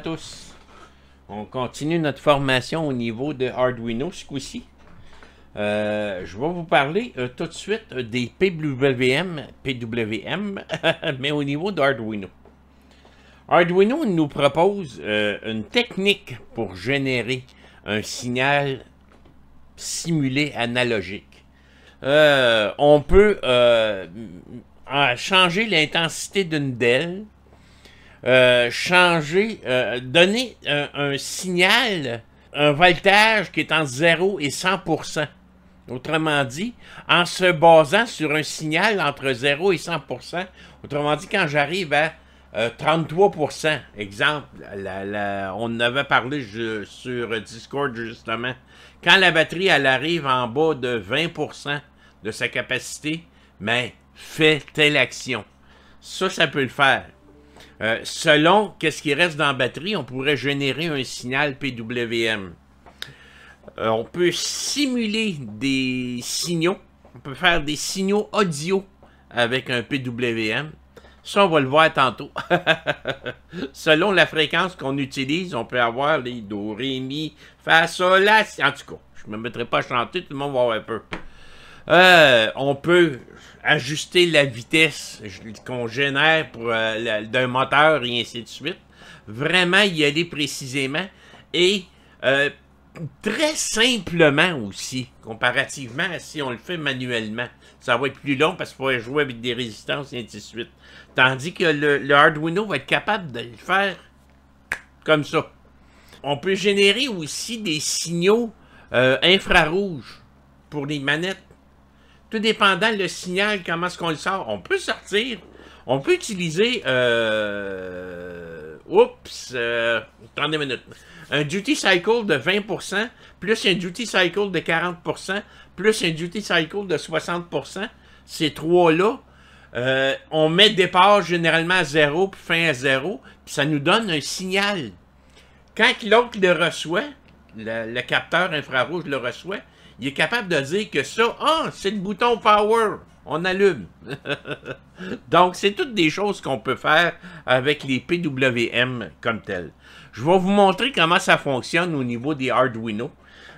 à tous. On continue notre formation au niveau de Arduino ce coup-ci. Je vais vous parler tout de suite des PWM, mais au niveau d'Arduino. Arduino nous propose une technique pour générer un signal simulé analogique. On peut changer l'intensité d'une DEL, donner un signal, un voltage qui est entre 0 et 100%. Autrement dit, en se basant sur un signal entre 0 et 100%, autrement dit, quand j'arrive à 33%, exemple, on en avait parlé sur Discord justement, quand la batterie elle arrive en bas de 20% de sa capacité, mais fait telle action. Ça peut le faire. Selon qu'est-ce qui reste dans la batterie, on pourrait générer un signal PWM. On peut simuler des signaux. On peut faire des signaux audio avec un PWM. Ça, on va le voir tantôt. Selon la fréquence qu'on utilise, on peut avoir les do, ré, mi, fa, sol, la, si. En tout cas, je ne me mettrai pas à chanter, tout le monde va voir un peu. On peut ajuster la vitesse qu'on génère d'un moteur et ainsi de suite. Vraiment y aller précisément et très simplement aussi, comparativement à si on le fait manuellement. Ça va être plus long parce qu'il faut jouer avec des résistances et ainsi de suite. Tandis que le Arduino va être capable de le faire comme ça. On peut générer aussi des signaux infrarouges pour les manettes. Tout dépendant le signal, comment est-ce qu'on le sort. On peut sortir, on peut utiliser, attendez une minute, un duty cycle de 20%, plus un duty cycle de 40%, plus un duty cycle de 60%. Ces trois-là, on met départ généralement à 0, puis fin à 0, puis ça nous donne un signal. Quand l'autre le reçoit, le capteur infrarouge le reçoit, il est capable de dire que ça, c'est le bouton power, on allume. Donc, c'est toutes des choses qu'on peut faire avec les PWM comme tel. Je vais vous montrer comment ça fonctionne au niveau des Arduino.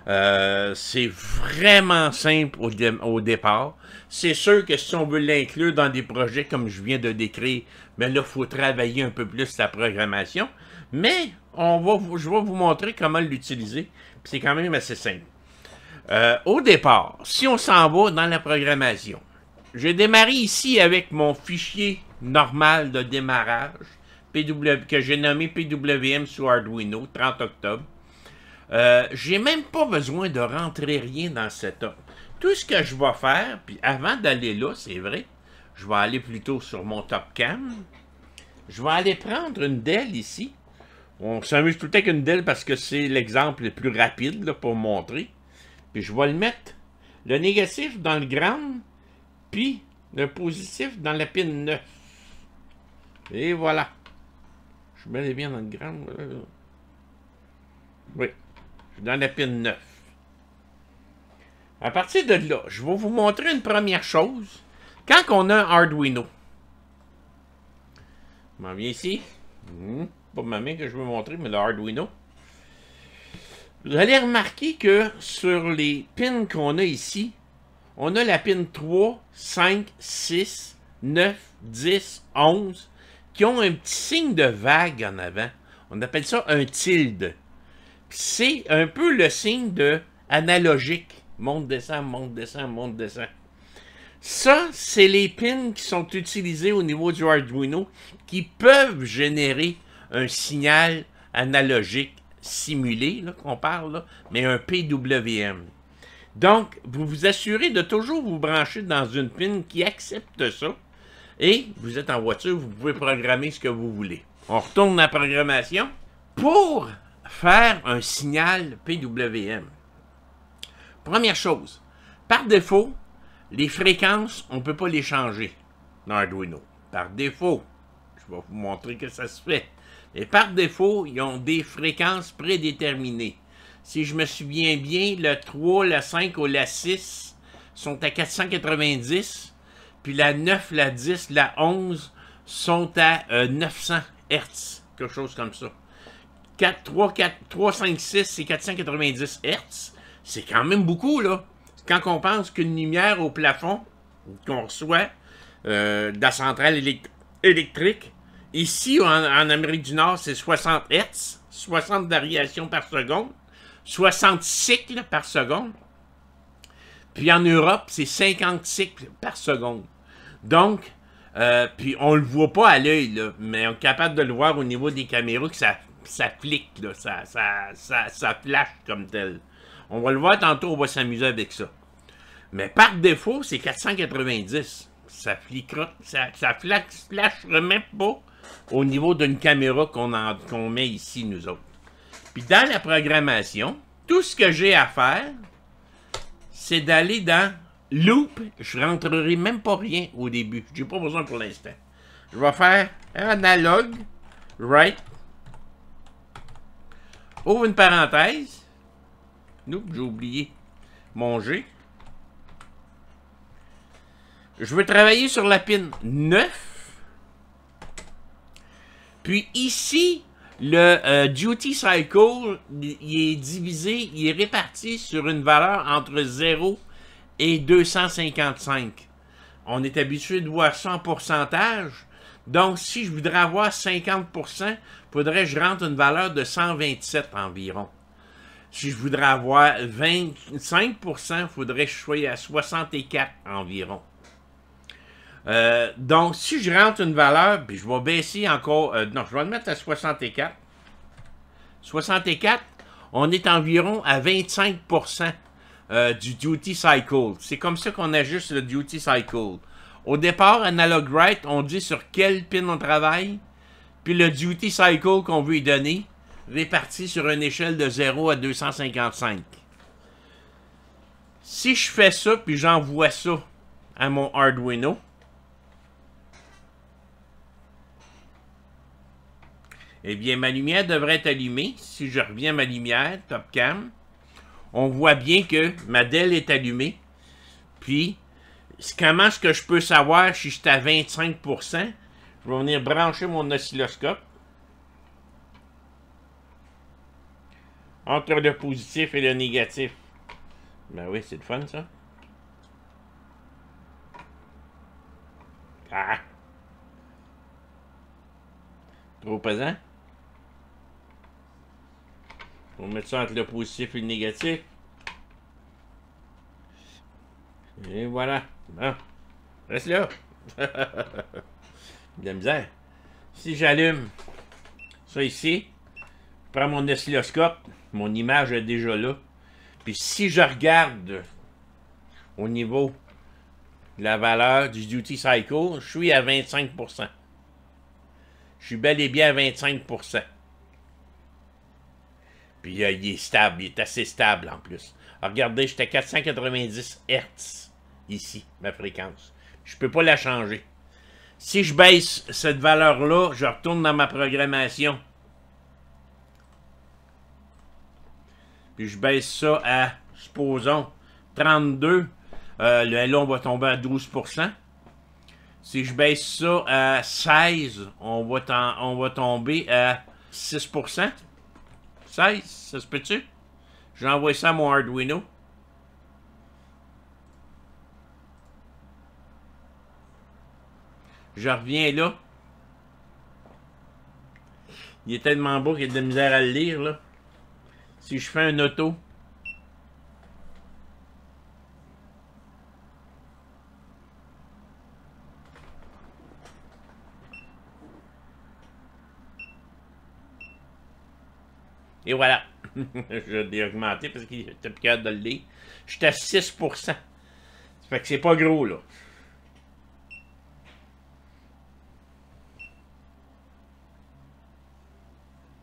C'est vraiment simple au départ. C'est sûr que si on veut l'inclure dans des projets comme je viens de décrire, ben là, il faut travailler un peu plus la programmation. Mais je vais vous montrer comment l'utiliser. C'est quand même assez simple. Au départ, si on s'en va dans la programmation, j'ai démarré ici avec mon fichier normal de démarrage que j'ai nommé PWM sous Arduino, 30 octobre. J'ai même pas besoin de rentrer rien dans le setup. Tout ce que je vais faire, puis avant d'aller là, c'est vrai, je vais aller plutôt sur mon top cam. Je vais aller prendre une DEL ici. On s'amuse tout le temps avec une DEL parce que c'est l'exemple le plus rapide là, pour montrer. Puis je vais le mettre, le négatif dans le ground, puis le positif dans la pin 9. Et voilà. Je mets bien dans le ground. Oui, je suis dans la pin 9. À partir de là, je vais vous montrer une première chose. Quand on a un Arduino, je m'en viens ici. Pas ma main que je veux montrer, mais le Arduino. Vous allez remarquer que sur les pins qu'on a ici, on a la pin 3, 5, 6, 9, 10, 11, qui ont un petit signe de vague en avant. On appelle ça un tilde. C'est un peu le signe de analogique. Monte, descend, monte, descend, monte, descend. Ça, c'est les pins qui sont utilisés au niveau du Arduino qui peuvent générer un signal analogique simulé, qu'on parle, là, mais un PWM. Donc, vous vous assurez de toujours vous brancher dans une pin qui accepte ça. Et vous êtes en voiture, vous pouvez programmer ce que vous voulez. On retourne dans la programmation pour faire un signal PWM. Première chose, par défaut, les fréquences, on ne peut pas les changer dans Arduino. Par défaut, je vais vous montrer que ça se fait. Et par défaut, ils ont des fréquences prédéterminées. Si je me souviens bien, le 3, la 5 ou la 6 sont à 490, puis la 9, la 10, la 11 sont à 900 Hz, quelque chose comme ça. 356, c'est 490 Hz. C'est quand même beaucoup, là. Quand on pense qu'une lumière au plafond qu'on reçoit de la centrale électrique, ici, en Amérique du Nord, c'est 60 Hz, 60 variations par seconde, 60 cycles par seconde. Puis en Europe, c'est 50 cycles par seconde. Donc, puis on le voit pas à l'œil, là, mais on est capable de le voir au niveau des caméras que ça flique, là, ça flash comme tel. On va le voir tantôt, on va s'amuser avec ça. Mais par défaut, c'est 490. Ça fliquera, ça flash même pas au niveau d'une caméra qu'on met ici, nous autres. Puis dans la programmation, tout ce que j'ai à faire, c'est d'aller dans Loop. Je rentrerai même pas rien au début. Je n'ai pas besoin pour l'instant. Je vais faire Analog, Right. Ouvre une parenthèse. Oups, j'ai oublié mon G. Je veux travailler sur la pin 9. Puis ici, le Duty Cycle, il est divisé, il est réparti sur une valeur entre 0 et 255. On est habitué de voir ça en pourcentage. Donc, si je voudrais avoir 50%, il faudrait que je rentre une valeur de 127 environ. Si je voudrais avoir 25%, il faudrait que je sois à 64 environ. Donc, si je rentre une valeur, puis je vais baisser encore... non, je vais le mettre à 64. 64, on est environ à 25% du Duty Cycle. C'est comme ça qu'on ajuste le Duty Cycle. Au départ, Analog Right, on dit sur quelle pin on travaille, puis le Duty Cycle qu'on veut y donner, réparti sur une échelle de 0 à 255. Si je fais ça, puis j'envoie ça à mon Arduino, eh bien, ma lumière devrait être allumée. Si je reviens à ma lumière, Top Cam, on voit bien que ma DEL est allumée. Puis, comment est-ce que je peux savoir si je suis à 25%? Je vais venir brancher mon oscilloscope entre le positif et le négatif. Ben oui, c'est le fun, ça. Ah! Trop pesant? On va mettre ça entre le positif et le négatif. Et voilà. Bon. Reste là. De la misère. Si j'allume ça ici, je prends mon oscilloscope, mon image est déjà là. Puis si je regarde au niveau de la valeur du Duty Cycle, je suis à 25%. Je suis bel et bien à 25%. Puis il est stable, il est assez stable en plus. Alors, regardez, j'étais à 490 Hz ici, ma fréquence. Je ne peux pas la changer. Si je baisse cette valeur-là, je retourne dans ma programmation. Puis je baisse ça à, supposons, 32. Le L1 va tomber à 12%. Si je baisse ça à 16, on va tomber à 6%. 16, ça se peut-tu? J'envoie ça à mon Arduino. Je reviens là. Il est tellement beau qu'il y a de la misère à le lire, là. Si je fais un auto. Et voilà. Je l'ai augmenté parce qu'il était plus capable de le lire. J'étais à 6%. Ça fait que c'est pas gros, là.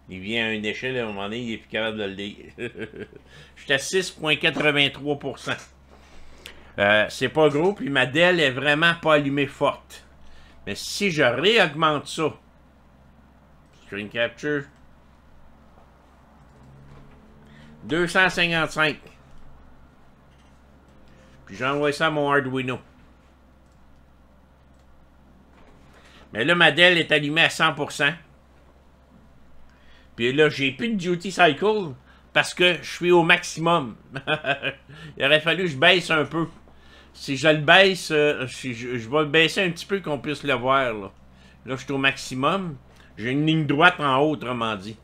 Il vient à une échelle, à un moment donné, il est plus capable de le lire. J'étais à 6,83%. C'est pas gros, puis ma DEL est vraiment pas allumée forte. Mais si je réaugmente ça, Screen Capture, 255. Puis j'envoie ça à mon Arduino. Mais là, ma DEL est allumée à 100%. Puis là, j'ai plus de duty cycle parce que je suis au maximum. Il aurait fallu que je baisse un peu. Si je le baisse, je vais le baisser un petit peu qu'on puisse le voir. Là, je suis au maximum. J'ai une ligne droite en haut, autrement dit.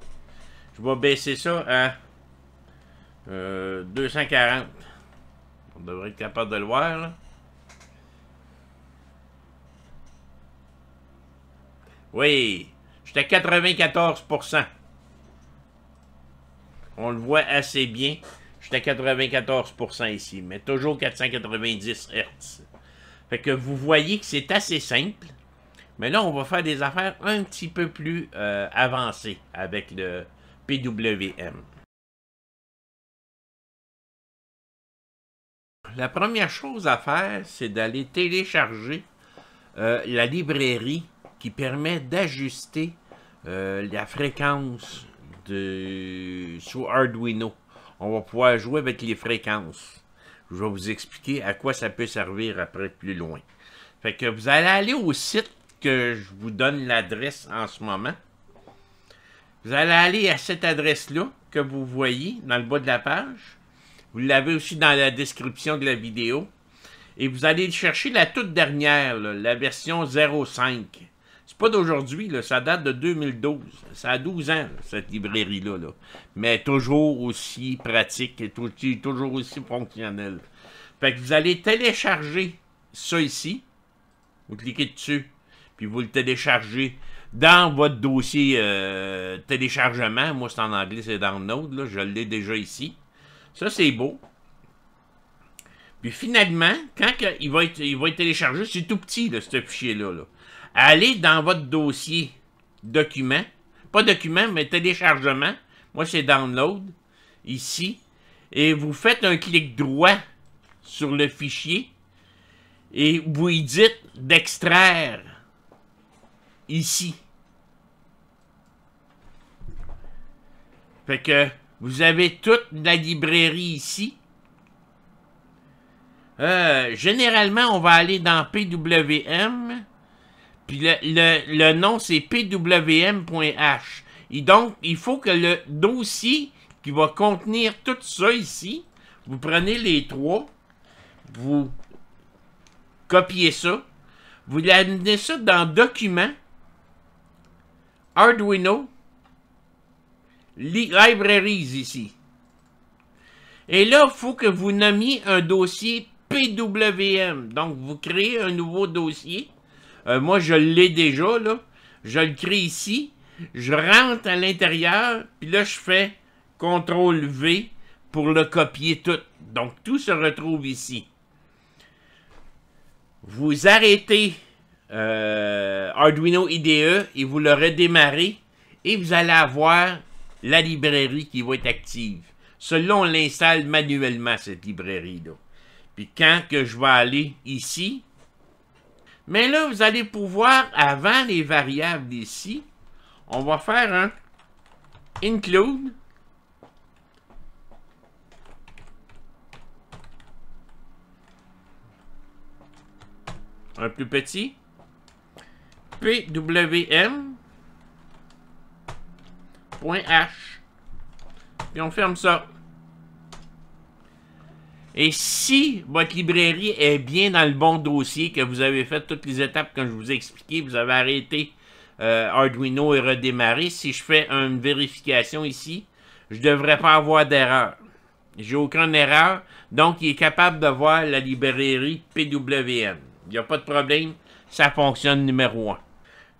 Je vais baisser ça à 240. On devrait être capable de le voir, là. Oui, j'étais à 94%. On le voit assez bien. J'étais à 94% ici, mais toujours 490 Hz. Fait que vous voyez que c'est assez simple. Mais là, on va faire des affaires un petit peu plus avancées avec le PWM. La première chose à faire, c'est d'aller télécharger la librairie qui permet d'ajuster la fréquence sous Arduino. On va pouvoir jouer avec les fréquences. Je vais vous expliquer à quoi ça peut servir après plus loin. Fait que vous allez aller au site que je vous donne l'adresse en ce moment. Vous allez aller à cette adresse-là que vous voyez dans le bas de la page. Vous l'avez aussi dans la description de la vidéo. Et vous allez chercher la toute dernière, là, la version 0.5. C'est pas d'aujourd'hui, ça date de 2012. Ça a 12 ans, là, cette librairie-là. Mais toujours aussi pratique et toujours aussi fonctionnelle. Fait que vous allez télécharger ça ici. Vous cliquez dessus, puis vous le téléchargez dans votre dossier téléchargement. Moi, c'est en anglais, c'est download. Là, je l'ai déjà ici. Ça, c'est beau. Puis finalement, quand il va être téléchargé, c'est tout petit, là, ce fichier-là. Là. Allez dans votre dossier document. Pas document, mais téléchargement. Moi, c'est download. Ici. Et vous faites un clic droit sur le fichier. Et vous y dites d'extraire. Ici. Fait que vous avez toute la librairie ici. Généralement, on va aller dans PWM. Puis le nom, c'est pwm.h. Et donc, il faut que le dossier qui va contenir tout ça ici, vous prenez les trois, vous copiez ça, vous amenez ça dans Documents, Arduino, Libraries ici. Et là, il faut que vous nommiez un dossier PWM. Donc, vous créez un nouveau dossier. Moi, je l'ai déjà, là. Je le crée ici. Je rentre à l'intérieur. Puis là, je fais CTRL-V pour le copier tout. Donc, tout se retrouve ici. Vous arrêtez Arduino IDE et vous le redémarrez. Et vous allez avoir la librairie qui va être active. Celle-là, on l'installe manuellement, cette librairie-là. Puis quand que je vais aller ici, mais là, vous allez pouvoir, avant les variables ici, on va faire un include. Un plus petit. PWM.h. Puis on ferme ça. Et si votre librairie est bien dans le bon dossier, que vous avez fait toutes les étapes que je vous ai expliquées, vous avez arrêté Arduino et redémarré, si je fais une vérification ici, je ne devrais pas avoir d'erreur. J'ai aucune erreur, donc il est capable de voir la librairie PWM. Il n'y a pas de problème, ça fonctionne numéro 1.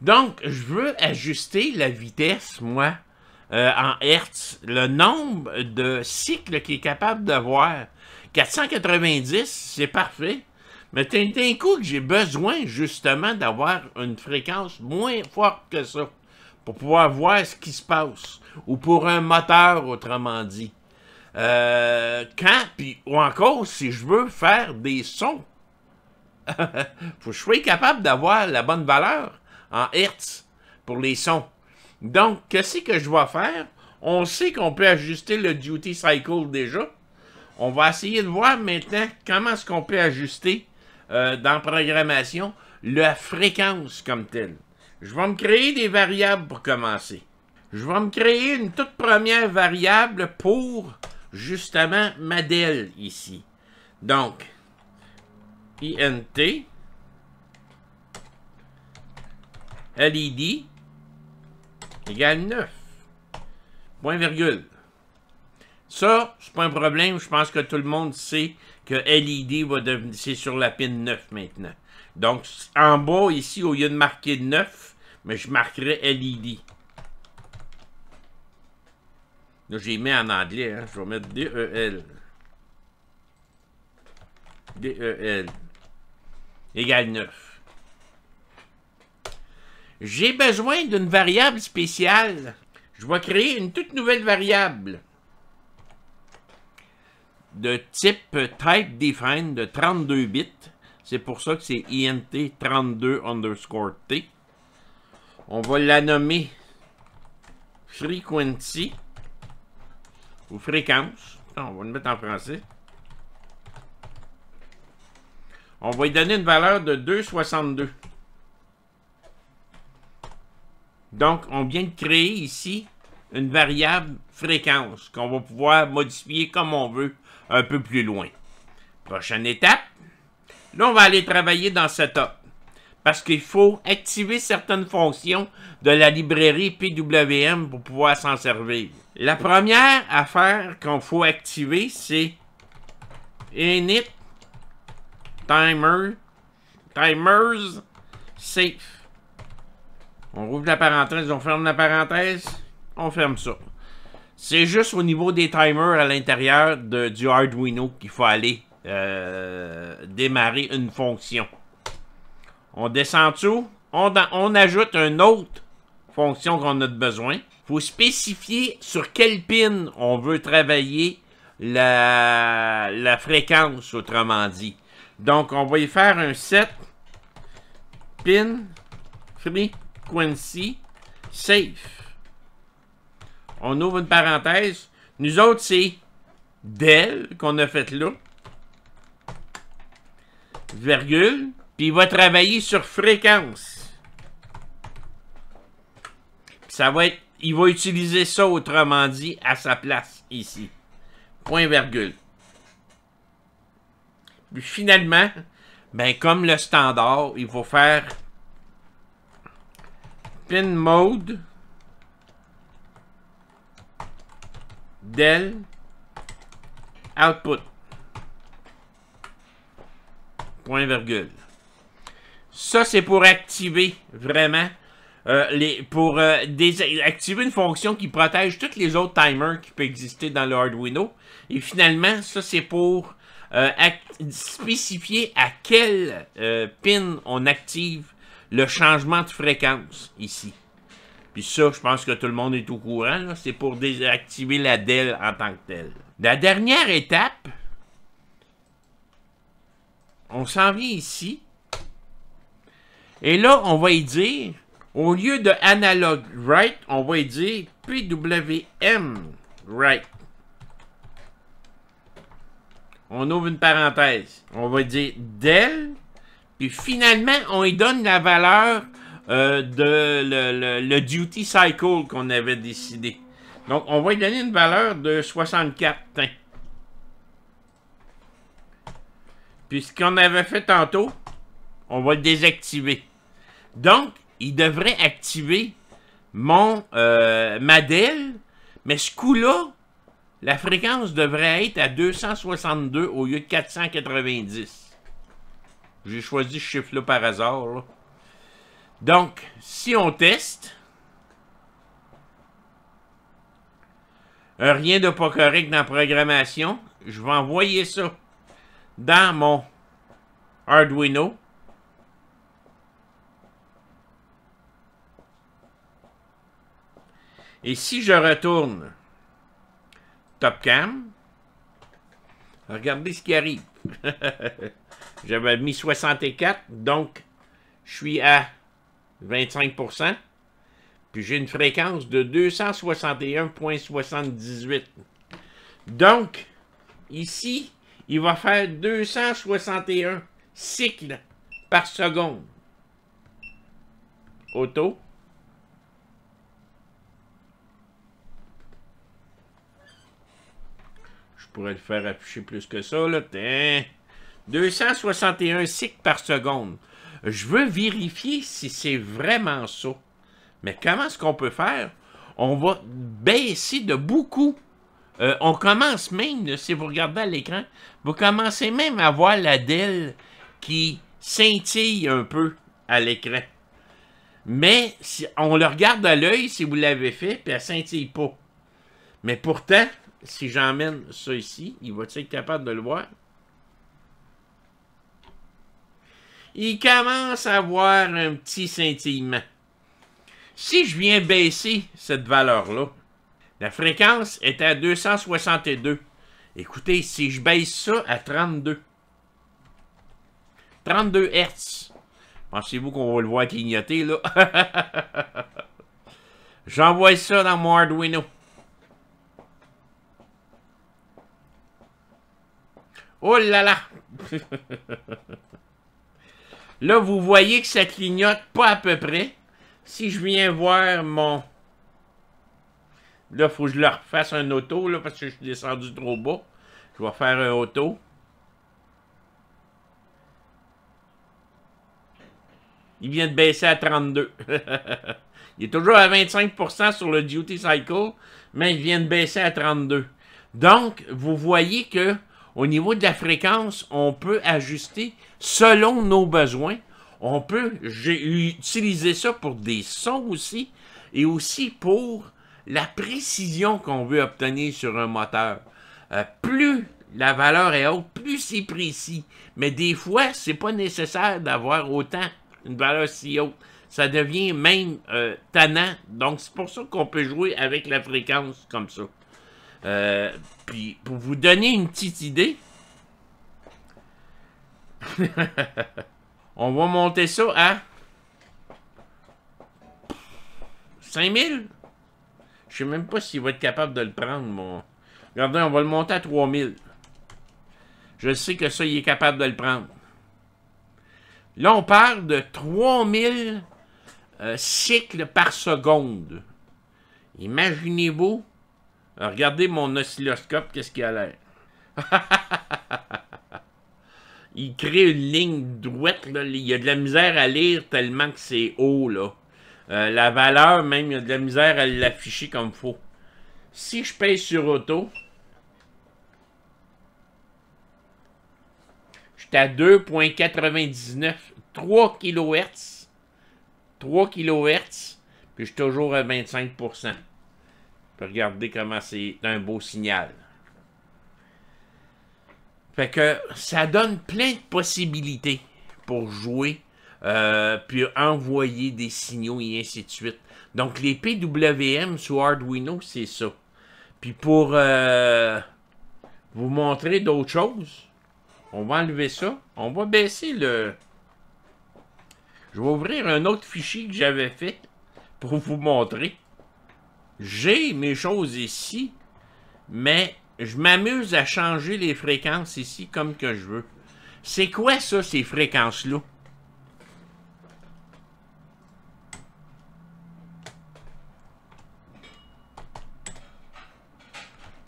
Donc, je veux ajuster la vitesse, moi, en Hertz, le nombre de cycles qu'il est capable de voir. 490, c'est parfait. Mais d'un coup, que j'ai besoin justement d'avoir une fréquence moins forte que ça pour pouvoir voir ce qui se passe. Ou pour un moteur, autrement dit. Ou encore, si je veux faire des sons, faut que je sois capable d'avoir la bonne valeur en Hertz pour les sons. Donc, qu'est-ce que je vais faire? On sait qu'on peut ajuster le duty cycle déjà. On va essayer de voir maintenant comment est-ce qu'on peut ajuster dans programmation la fréquence comme telle. Je vais me créer des variables pour commencer. Je vais me créer une toute première variable pour, justement, ma DEL ici. Donc, int LED égale 9. Point virgule. Ça, c'est pas un problème. Je pense que tout le monde sait que LED va devenir, c'est sur la pin 9 maintenant. Donc, en bas, ici, au lieu de marquer 9, mais je marquerai LED. Là, j'ai mis en anglais. Hein. Je vais mettre DEL. DEL égale 9. J'ai besoin d'une variable spéciale. Je vais créer une toute nouvelle variable de type type-define de 32 bits. C'est pour ça que c'est int 32 underscore t. On va la nommer frequency ou fréquence. On va le mettre en français. On va lui donner une valeur de 2,62. Donc, on vient de créer ici une variable fréquence qu'on va pouvoir modifier comme on veut un peu plus loin. Prochaine étape. Là, on va aller travailler dans Setup. Parce qu'il faut activer certaines fonctions de la librairie PWM pour pouvoir s'en servir. La première affaire qu'on faut activer, c'est init timers safe. On rouvre la parenthèse, on ferme la parenthèse, on ferme ça. C'est juste au niveau des timers à l'intérieur du Arduino qu'il faut aller démarrer une fonction. On descend dessous, on ajoute une autre fonction qu'on a besoin. Il faut spécifier sur quelle pin on veut travailler la fréquence, autrement dit. Donc, on va y faire un set pin frequency safe. On ouvre une parenthèse. Nous autres, c'est DEL qu'on a fait là. Virgule. Puis il va travailler sur fréquence. Ça va être, il va utiliser ça, autrement dit, à sa place, ici. Point virgule. Puis finalement, ben comme le standard, il faut faire pin mode del output. Point virgule. Ça, c'est pour activer vraiment activer une fonction qui protège tous les autres timers qui peuvent exister dans le Arduino. Et finalement, ça, c'est pour spécifier à quelle pin on active le changement de fréquence ici. Puis ça, je pense que tout le monde est au courant. C'est pour désactiver la DEL en tant que telle. La dernière étape, on s'en vient ici. Et là, on va y dire, au lieu de analog write, on va y dire PWM write. On ouvre une parenthèse. On va dire del. Puis finalement, on y donne la valeur de le duty cycle qu'on avait décidé. Donc, on va y donner une valeur de 64. Puis ce qu'on avait fait tantôt, on va le désactiver. Donc, il devrait activer ma DEL, mais ce coup-là, la fréquence devrait être à 262 au lieu de 490. J'ai choisi ce chiffre-là par hasard. Là. Donc, si on teste, rien de pas correct dans la programmation, je vais envoyer ça dans mon Arduino. Et si je retourne TopCam, regardez ce qui arrive. J'avais mis 64, donc je suis à 25%. Puis j'ai une fréquence de 261,78. Donc, ici, il va faire 261 cycles par seconde. Auto. pourrais le faire afficher plus que ça, là. 261 cycles par seconde. Je veux vérifier si c'est vraiment ça. Mais comment est-ce qu'on peut faire? On va baisser de beaucoup. On commence même, là, si vous regardez à l'écran, vous commencez même à voir la DEL qui scintille un peu à l'écran. Mais si on le regarde à l'œil, si vous l'avez fait, puis elle scintille pas. Mais pourtant, si j'emmène ça ici, il va être capable de le voir? Il commence à avoir un petit scintillement. Si je viens baisser cette valeur-là, la fréquence est à 262. Écoutez, si je baisse ça à 32 Hz, pensez-vous qu'on va le voir clignoter, là? J'envoie ça dans mon Arduino. Oh là là! Là, vous voyez que ça clignote pas à peu près. Si je viens voir mon... Là, il faut que je leur fasse un auto, là, parce que je suis descendu trop bas. Je vais faire un auto. Il vient de baisser à 32. Il est toujours à 25% sur le duty cycle, mais il vient de baisser à 32. Donc, vous voyez que au niveau de la fréquence, on peut ajuster selon nos besoins. On peut utiliser ça pour des sons aussi, et aussi pour la précision qu'on veut obtenir sur un moteur. Plus la valeur est haute, plus c'est précis. Mais des fois, c'est pas nécessaire d'avoir autant une valeur si haute. Ça devient même tannant. Donc, c'est pour ça qu'on peut jouer avec la fréquence comme ça. Puis, pour vous donner une petite idée, on va monter ça à 5000. Je sais même pas s'il va être capable de le prendre, mon... Regardez, on va le monter à 3000. Je sais que ça, il est capable de le prendre. Là, on parle de 3000 cycles par seconde. Imaginez-vous. Regardez mon oscilloscope, qu'est-ce qu'il a l'air. Il crée une ligne droite, là. Il y a de la misère à lire tellement que c'est haut, là. La valeur, même, il y a de la misère à l'afficher comme il faut. Si je pèse sur auto, je suis à 2.99, 3 kHz. 3 kHz, puis je suis toujours à 25%. Regardez comment c'est un beau signal. Fait que ça donne plein de possibilités pour jouer, puis envoyer des signaux et ainsi de suite. Donc les PWM sur Arduino, c'est ça. Puis pour vous montrer d'autres choses, on va enlever ça. On va baisser le... Je vais ouvrir un autre fichier que j'avais fait pour vous montrer. J'ai mes choses ici, mais je m'amuse à changer les fréquences ici comme que je veux. C'est quoi ça, ces fréquences-là?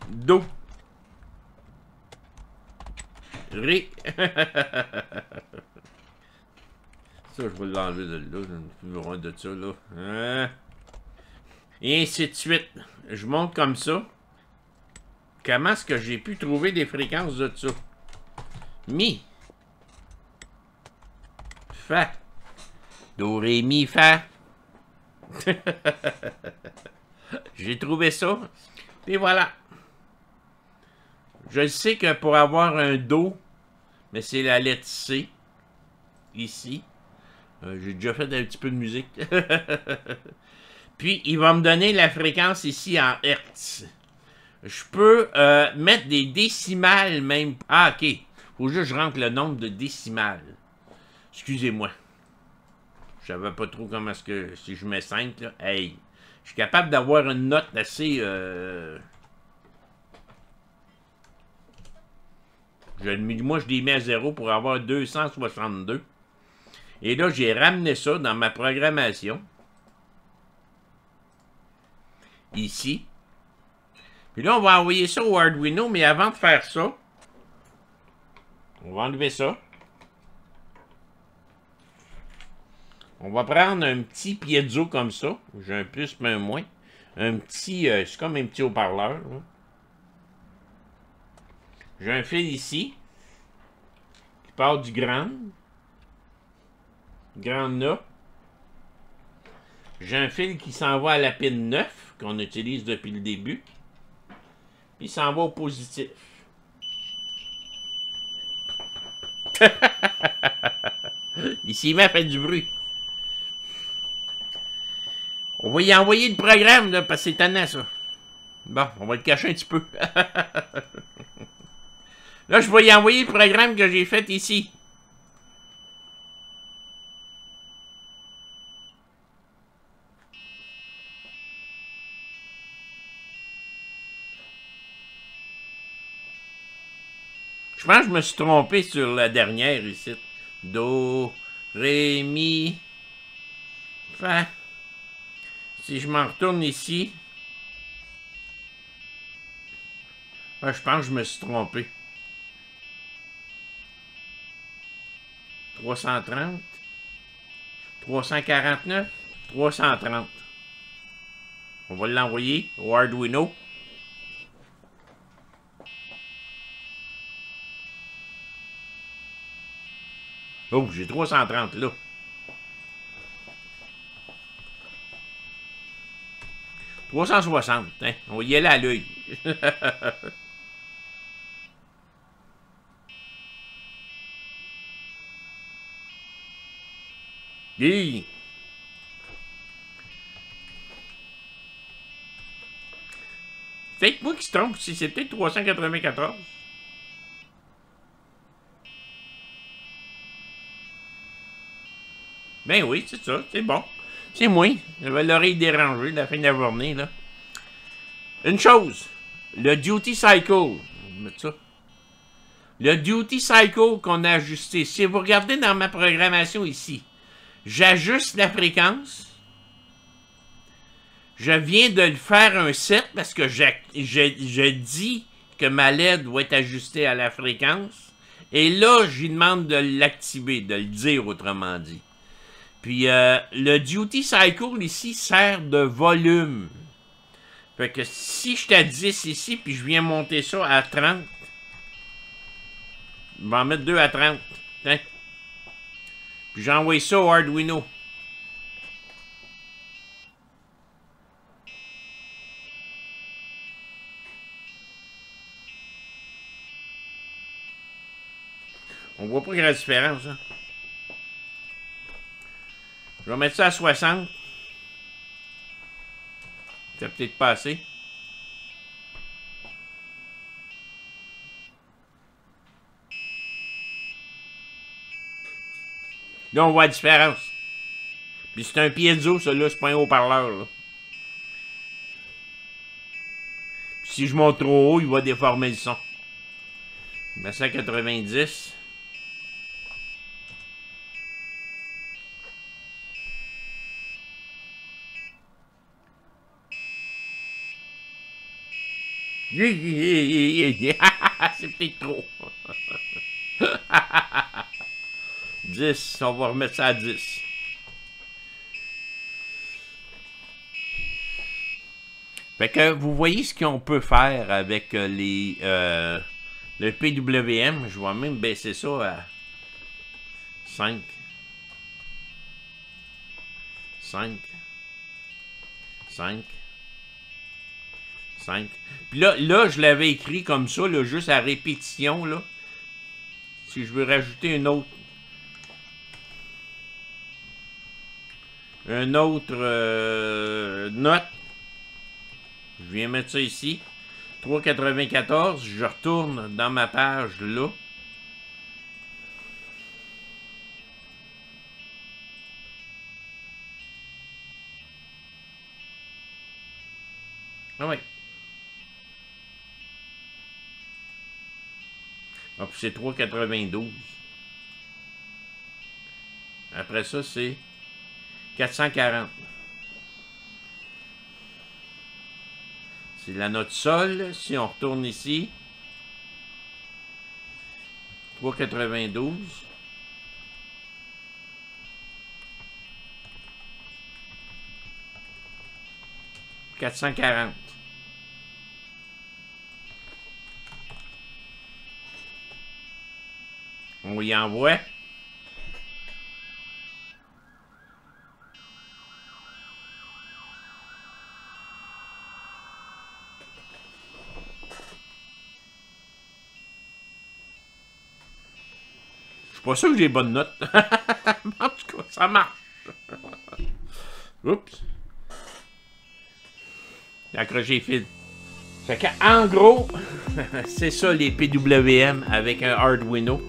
Do. Ré. Ça, je vais l'enlever de là. Je ne plus de ça, là. Hein? Et ainsi de suite. Je monte comme ça. Comment est-ce que j'ai pu trouver des fréquences de ça? Mi. Fa. Do, ré, mi, fa. J'ai trouvé ça. Et voilà. Je sais que pour avoir un Do, mais c'est la lettre C. Ici. J'ai déjà fait un petit peu de musique. Puis, il va me donner la fréquence ici en Hertz. Je peux mettre des décimales même. Ah, OK. Faut juste que je rentre le nombre de décimales. Excusez-moi. Je savais pas trop comment est-ce que... Si je mets 5, là. Hey. Je suis capable d'avoir une note assez... moi, je l'ai mis à 0 pour avoir 262. Et là, j'ai ramené ça dans ma programmation. Ici. Puis là, on va envoyer ça au Arduino, mais avant de faire ça, on va enlever ça. On va prendre un petit piezo comme ça. J'ai un plus, mais un moins. Un petit, c'est comme un petit haut-parleur. J'ai un fil ici, qui part du grand. Grand là. J'ai un fil qui s'en va à la pin 9, qu'on utilise depuis le début. Puis il s'en va au positif. Ici, il m'a fait du bruit. On va y envoyer le programme, là, parce que c'est tannant, ça. Bon, on va le cacher un petit peu. Là, je vais y envoyer le programme que j'ai fait ici. Je pense que je me suis trompé sur la dernière ici. Do, ré, mi, fa. Si je m'en retourne ici, je pense que je me suis trompé. 330, 349, 330. On va l'envoyer au Arduino. Oh, j'ai 330 là. 360, hein? On va y aller à l'œil. Oui. Faites moi qui se trompe, si c'est peut-être 394. Ben oui, c'est ça, c'est bon. C'est moi. J'avais l'oreille dérangée de la fin de la journée, là. Une chose, le duty cycle. On va mettre ça. Le duty cycle qu'on a ajusté. Si vous regardez dans ma programmation ici, j'ajuste la fréquence. Je viens de le faire un set parce que je dis que ma LED doit être ajustée à la fréquence. Et là, je lui demande de l'activer, de le dire autrement dit. Puis le duty cycle ici sert de volume. Fait que si je suis à 10 ici, puis je viens monter ça à 30, je vais en mettre 2 à 30. Hein? Puis j'envoie ça au Arduino. On voit pas grand différence. Hein? Je vais mettre ça à 60. Ça peut-être pas assez. Là, on voit la différence. Puis c'est un piezo, ça là, c'est pas un haut-parleur. Là. Puis si je monte trop haut, il va déformer le son. Je mets ça à 90. C'est peut-être trop. 10, on va remettre ça à 10. Fait que vous voyez ce qu'on peut faire avec le PWM. Je vais même baisser ça à 5. 5. 5. 5. Puis là, je l'avais écrit comme ça, là, juste à répétition. Là. Si je veux rajouter une autre note, je viens mettre ça ici. 3,94. Je retourne dans ma page là. Ah oui. Ah, puis c'est 3,92. Après ça, c'est 440. C'est la note sol. Si on retourne ici, 3,92. 440. On y envoie. Je suis pas sûr que j'ai bonne note. En tout cas, ça marche. Oups. J'ai accroché les fils. Fait qu'en gros, c'est ça les PWM avec un Arduino.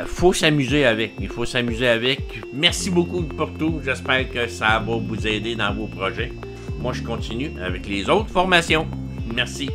Faut s'amuser avec. Il faut s'amuser avec. Merci beaucoup pour tout. J'espère que ça va vous aider dans vos projets. Moi, je continue avec les autres formations. Merci.